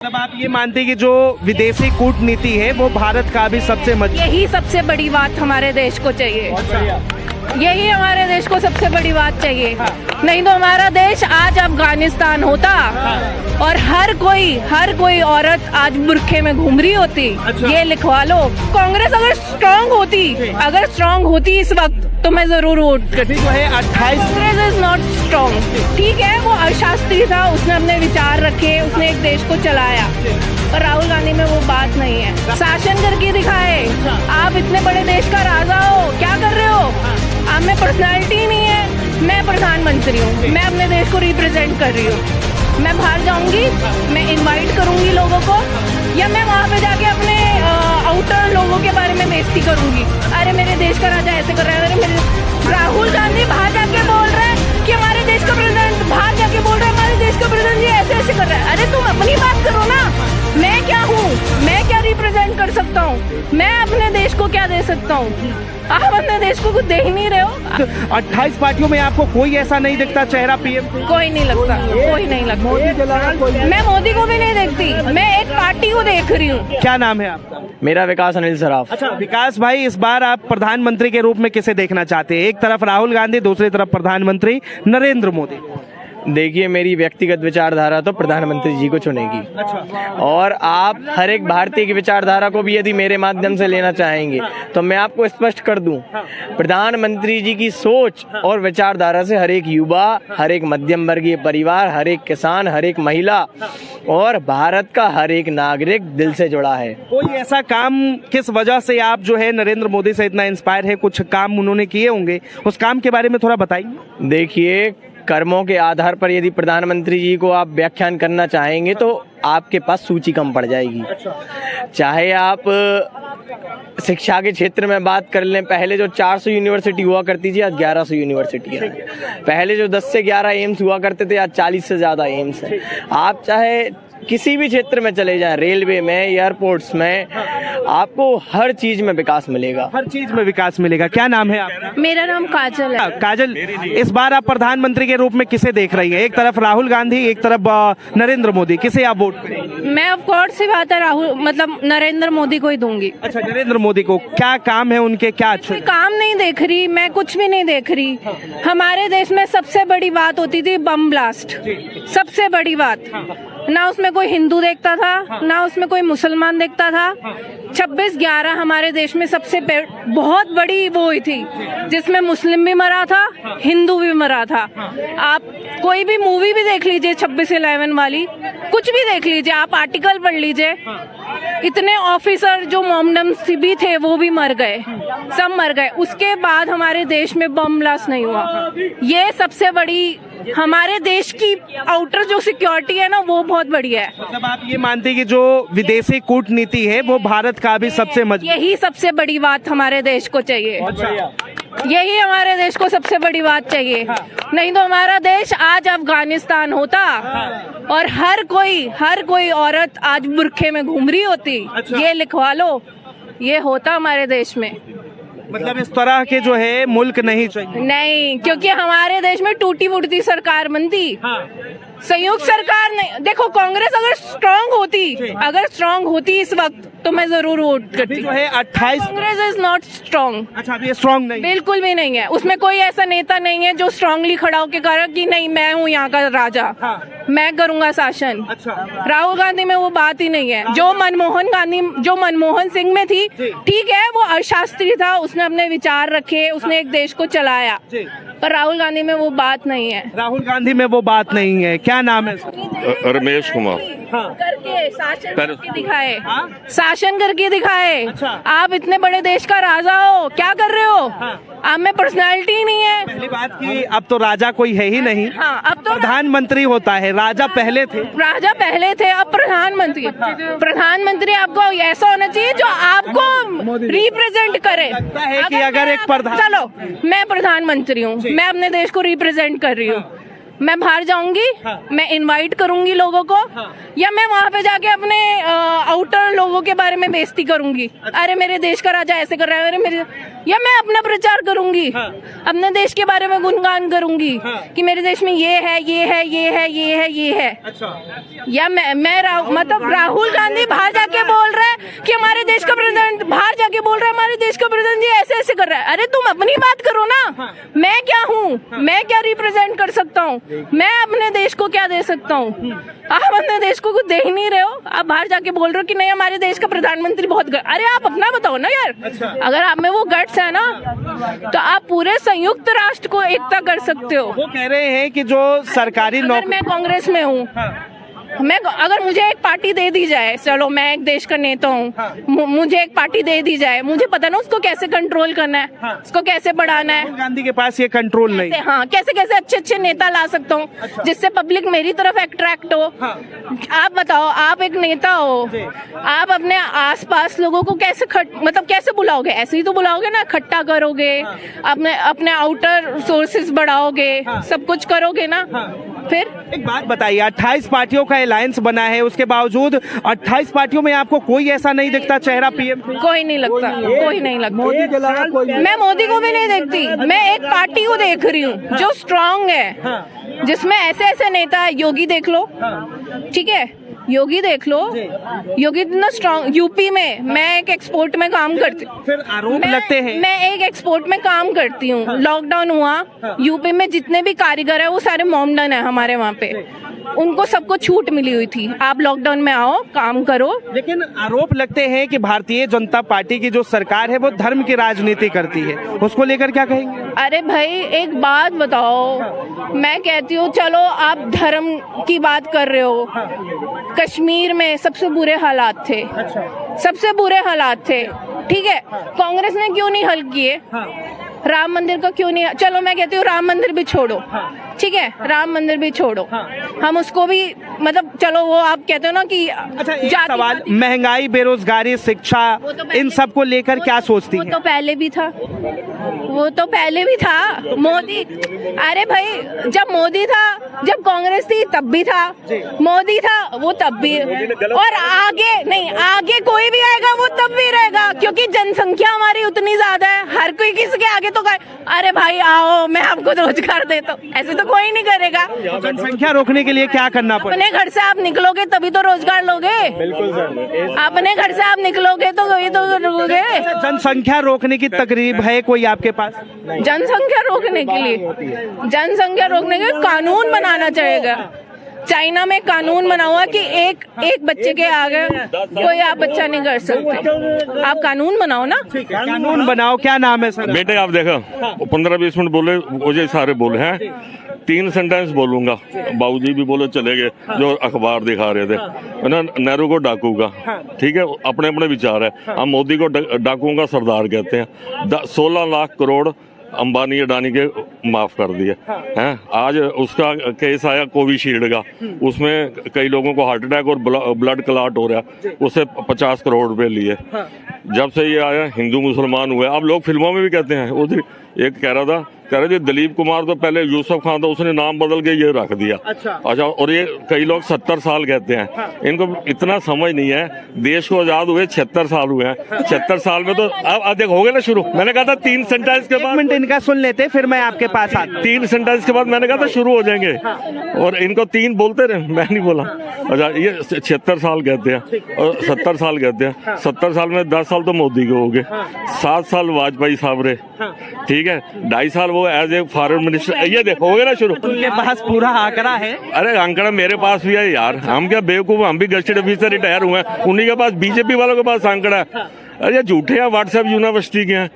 मतलब आप ये मानते हैं कि जो विदेशी कूटनीति है वो भारत का भी सबसे यही सबसे बड़ी बात हमारे देश को चाहिए। यही हमारे देश को सबसे बड़ी बात चाहिए। नहीं तो हमारा देश आज अफगानिस्तान होता और हर कोई औरत आज बुरखे में घूम रही होती। ये लिखवा लो। कांग्रेस अगर स्ट्रांग होती इस वक्त तो मैं जरूर वोट करती। जो है 28 कांग्रेस इज नॉट स्ट्रांग। ठीक है, वो अशास्त्री था, उसने अपने विचार रखे, उसने एक देश को चलाया, पर राहुल गांधी में वो बात नहीं है। शासन करके दिखाए। आप इतने बड़े देश का राजा हो, क्या कर रहे हो? आप में पर्सनालिटी नहीं है। मैं प्रधानमंत्री हूँ, मैं अपने देश को रिप्रेजेंट कर रही हूँ। मैं बाहर जाऊंगी, मैं इनवाइट करूंगी लोगों को, या मैं वहाँ पे जाके अपने आउटर लोगों के बारे में बेइज्जती करूंगी। अरे मेरे देश का राजा ऐसे कर रहा है, अरे मेरे राहुल गांधी बाहर जाके बोल रहे हैं कि हमारे देश का प्रेसिडेंट, बाहर जाके बोल रहा है हमारे देश का प्रेसिडेंट ये ऐसे ऐसे कर रहा है। अरे तुम अपनी बात करो ना। मैं क्या हूँ? मैं क्या रिप्रेजेंट कर सकता हूँ? मैं अपने देश को क्या दे सकता हूँ? आप अपने देश को कुछ दे ही नहीं रहे हो। 28 पार्टियों में आपको कोई ऐसा नहीं दिखता चेहरा पीएम? कोई नहीं लगता, कोई नहीं लगता। मैं मोदी को भी नहीं देखती, मैं एक पार्टी को देख रही हूँ। क्या नाम है आपका? मेरा विकास अनिल सराफ। अच्छा विकास भाई, इस बार आप प्रधानमंत्री के रूप में किसे देखना चाहते हैं? एक तरफ राहुल गांधी, दूसरी तरफ प्रधानमंत्री नरेंद्र मोदी। देखिए, मेरी व्यक्तिगत विचारधारा तो प्रधानमंत्री जी को चुनेगी। और आप हर एक भारतीय की विचारधारा को भी यदि मेरे माध्यम से लेना चाहेंगे तो मैं आपको स्पष्ट कर दूं, प्रधानमंत्री जी की सोच और विचारधारा से हर एक युवा, हर एक मध्यम वर्गीय परिवार, हर एक किसान, हर एक महिला और भारत का हर एक नागरिक दिल से जुड़ा है। कोई ऐसा काम किस वजह से आप जो है नरेंद्र मोदी से इतना इंस्पायर है? कुछ काम उन्होंने किए होंगे, उस काम के बारे में थोड़ा बताइए। देखिए, कर्मों के आधार पर यदि प्रधानमंत्री जी को आप व्याख्यान करना चाहेंगे तो आपके पास सूची कम पड़ जाएगी। चाहे आप शिक्षा के क्षेत्र में बात कर लें, पहले जो 400 यूनिवर्सिटी हुआ करती थी आज 1100 यूनिवर्सिटी है। पहले जो 10 से 11 एम्स हुआ करते थे आज 40 से ज्यादा एम्स है। आप चाहे किसी भी क्षेत्र में चले जाएं, रेलवे में, एयरपोर्ट्स में, आपको हर चीज में विकास मिलेगा। हर चीज में विकास मिलेगा। क्या नाम है आपका? मेरा नाम काजल है। काजल, इस बार आप प्रधानमंत्री के रूप में किसे देख रही हैं? एक तरफ राहुल गांधी, एक तरफ नरेंद्र मोदी, किसे आप वोट करेंगे? मैं ऑफ कोर्स सी बात है नरेंद्र मोदी को ही दूंगी। अच्छा, नरेंद्र मोदी को। क्या काम है उनके? क्या अच्छे कोई काम नहीं देख रही, मैं कुछ भी नहीं देख रही। हमारे देश में सबसे बड़ी बात होती थी बम ब्लास्ट, सबसे बड़ी बात। ना उसमें कोई हिंदू देखता था, ना उसमें कोई मुसलमान देखता था। 26/11 हमारे देश में सबसे बहुत बड़ी वो हुई थी जिसमें मुस्लिम भी मरा था, हिंदू भी मरा था। आप कोई भी मूवी भी देख लीजिए 26/11 वाली, कुछ भी देख लीजिए, आप आर्टिकल पढ़ लीजिए। इतने ऑफिसर जो मोमडम्स भी थे वो भी मर गए, सब मर गए। उसके बाद हमारे देश में बम ब्लास्ट नहीं हुआ। ये सबसे बड़ी हमारे देश की आउटर जो सिक्योरिटी है ना, वो बहुत बढ़िया है। मतलब आप ये मानते हैं कि जो विदेशी कूटनीति है वो भारत का भी सबसे मजबूत? यही सबसे बड़ी बात हमारे देश को चाहिए। यही हमारे देश को सबसे बड़ी बात चाहिए। नहीं तो हमारा देश आज अफगानिस्तान होता और हर कोई औरत आज बुरखे में घूम रही होती। ये लिखवा लो। ये होता हमारे देश में। मतलब इस तरह के जो है मुल्क नहीं चाहिए। नहीं, क्योंकि हमारे देश में टूटी फूटी सरकार बनती। संयुक्त सरकार नहीं। देखो, कांग्रेस अगर स्ट्रांग होती इस वक्त तो मैं जरूर वोट करती। जो है 28। Congress is not strong. अच्छा, अभी स्ट्रांग नहीं? बिल्कुल भी नहीं है। उसमें कोई ऐसा नेता नहीं है जो स्ट्रांगली खड़ा होकर कह रहा कि नहीं मैं हूँ यहाँ का राजा, मैं करूंगा शासन। अच्छा। राहुल गांधी में वो बात ही नहीं है। जो मनमोहन सिंह में थी, ठीक है, वो अशास्त्री था, उसने अपने विचार रखे, उसने एक देश को चलाया, पर राहुल गांधी में वो बात नहीं है। राहुल गांधी में वो बात नहीं है। क्या नाम है? रमेश कुमार। करके शासन करके दिखाए। शासन करके दिखाए। आप इतने बड़े देश का राजा हो, क्या कर रहे हो? आप में पर्सनालिटी ही नहीं है। पहली बात की अब तो राजा कोई है ही नहीं। हाँ, अब तो प्रधानमंत्री होता है। राजा पहले थे। अब प्रधानमंत्री आपको ऐसा होना चाहिए जो आपको रिप्रेजेंट करे। लगता है कि अगर एक चलो, मैं प्रधानमंत्री हूँ, मैं अपने देश को रिप्रेजेंट कर रही हूँ। मैं बाहर जाऊंगी, मैं इनवाइट करूंगी लोगों को, या मैं वहां पे जाके अपने आउटर लोगों के बारे में बेइज्जती करूंगी। अरे मेरे देश का राजा ऐसे कर रहा है, अरे मेरे, या मैं अपना प्रचार करूंगी, अपने देश के बारे में गुणगान करूंगी कि मेरे देश में ये है, ये है, ये है, ये है, ये है। या मतलब राहुल गांधी बाहर जाके बोल रहा है कि हमारे देश का प्रेसिडेंट, बाहर जाके बोल रहा है हमारे देश का प्रेसिडेंट जी ऐसे ऐसे कर रहा है। अरे तुम अपनी बात करो ना, मैं क्या हूँ, मैं क्या रिप्रेजेंट कर सकता हूँ, मैं अपने देश को क्या दे सकता हूँ? आप अपने देश को कुछ दे ही नहीं रहे हो, आप बाहर जाके बोल रहे हो कि नहीं हमारे देश का प्रधानमंत्री बहुत अरे आप अपना बताओ ना यार। अगर आप में वो गट्स है ना, तो आप पूरे संयुक्त राष्ट्र को एकता कर सकते हो। वो कह रहे हैं कि जो सरकारी अगर मैं कांग्रेस में हूँ, अगर मुझे एक पार्टी दे दी जाए, चलो मैं एक देश का नेता हूँ, मुझे एक पार्टी दे दी जाए, मुझे पता ना उसको कैसे कंट्रोल करना है, उसको कैसे बढ़ाना है। राहुल गांधी के पास ये कंट्रोल नहीं। हाँ, कैसे कैसे अच्छे अच्छे नेता ला सकता हूँ जिससे पब्लिक मेरी तरफ अट्रैक्ट हो। आप बताओ, आप एक नेता हो, आप अपने आसपास लोगों को कैसे मतलब कैसे बुलाओगे? ऐसे ही तो बुलाओगे ना, इकट्ठा करोगे, अपने आउटर सोर्सेज बढ़ाओगे, सब कुछ करोगे ना। फिर एक बात बताइए, 28 पार्टियों का अलायंस बना है, उसके बावजूद 28 पार्टियों में आपको कोई ऐसा नहीं दिखता चेहरा पीएम? कोई नहीं लगता, कोई नहीं लगता। मैं मोदी को भी नहीं देखती, मैं एक पार्टी को देख रही हूँ जो स्ट्रांग है, जिसमें ऐसे ऐसे नेता है। योगी देख लो, ठीक है, योगी देख लो, योगी इतना स्ट्रांग। यूपी में मैं एक एक्सपोर्ट में काम करती हूँ, फिर आरोप लगते हैं। मैं एक एक्सपोर्ट में काम करती हूँ। लॉकडाउन हुआ, यूपी में जितने भी कारीगर है वो सारे मोमडन है हमारे वहाँ पे, उनको सबको छूट मिली हुई थी, आप लॉकडाउन में आओ काम करो। लेकिन आरोप लगते हैं कि भारतीय जनता पार्टी की जो सरकार है वो धर्म की राजनीति करती है, उसको लेकर क्या कहेंगे? अरे भाई एक बात बताओ, मैं कहती हूँ चलो आप धर्म की बात कर रहे हो, कश्मीर में सबसे बुरे हालात थे, सबसे बुरे हालात थे, ठीक है, कांग्रेस ने क्यों नहीं हल किए? राम मंदिर का क्यों नहीं? चलो मैं कहती हूँ राम मंदिर भी छोड़ो, ठीक है, राम मंदिर भी छोड़ो, हम उसको भी मतलब चलो वो आप कहते हो ना कि अच्छा, एक सवाल, महंगाई, बेरोजगारी, शिक्षा, इन सब को लेकर क्या सोचती हैं? वो तो पहले भी था, वो तो पहले भी था। मोदी, अरे भाई जब मोदी था, जब कांग्रेस थी तब भी था, मोदी था वो तब भी, और आगे नहीं, आगे कोई भी आएगा वो तब भी रहेगा, क्योंकि जनसंख्या हमारी उतनी ज्यादा है, हर कोई किसी के आगे तो अरे भाई आओ मैं आपको रोजगार देता हूँ, ऐसे तो कोई नहीं करेगा। जनसंख्या रोकने के लिए क्या करना पड़ेगा? अपने घर से आप निकलोगे तभी तो रोजगार लोगे। बिल्कुल सर, अपने घर से आप निकलोगे तो ये तो लोगे। जनसंख्या रोकने की तकरीब है कोई आपके पास? जनसंख्या रोकने के लिए, जनसंख्या रोकने के लिए कानून बनाना चाहिए। चाइना में कानून बना हुआ कि एक बच्चे के आगे कोई आप बच्चा नहीं कर सकते, आप कानून बनाओ ना। कानून बनाओ, क्या नाम है सर? बेटे आप देखो 15-20 मिनट बोले, मुझे सारे बोले हैं, 3 सेंटेंस बोलूंगा, बाबूजी भी बोले चले गए जो अखबार दिखा रहे थे, है ना, नेहरू को डाकू का, ठीक है, अपने अपने विचार है, हम मोदी को डाकुओं का सरदार कहते हैं। 16 लाख करोड़ अंबानी अडानी के माफ कर दिए हैं। आज उसका केस आया कोविशील्ड का, उसमें कई लोगों को हार्ट अटैक और ब्लड क्लॉट हो रहा है, उससे 50 करोड़ रुपए लिए। जब से ये आया हिंदू मुसलमान हुए, अब लोग फिल्मों में भी कहते हैं, उधर एक कह रहे थे दिलीप कुमार तो पहले यूसुफ खान था, उसने नाम बदल के ये रख दिया। अच्छा, और ये कई लोग 70 साल कहते हैं, इनको इतना समझ नहीं है, देश को आजाद हुए 76 साल हुए हैं, 76 साल में तो अब देखो हो गए ना शुरू। मैंने कहा था 3 सेंटेंस के बाद, मिनट इनका सुन लेते फिर मैं आपके पास आता। 3 सेंटेंस के बाद मैंने कहा था शुरू हो जाएंगे, और इनको 3 बोलते रहे, मैं नहीं बोला। अच्छा, ये 76 साल कहते हैं और 70 साल कहते हैं, 70 साल में 10 साल तो मोदी के हो गए, 7 साल वाजपेयी साहब रहे, ठीक है, 2.5 साल वो एज ए फॉरेन मिनिस्टर। ये देखो हो गया ना शुरू। उनके पास पूरा आंकड़ा है। अरे आंकड़ा मेरे पास भी है यार, हम क्या बेवकूफ, हम भी गजेटेड ऑफिसर रिटायर हुए हैं, उन्हीं के पास, बीजेपी वालों के पास आंकड़ा है। अरे झूठे हैं, व्हाट्सएप यूनिवर्सिटी के हैं।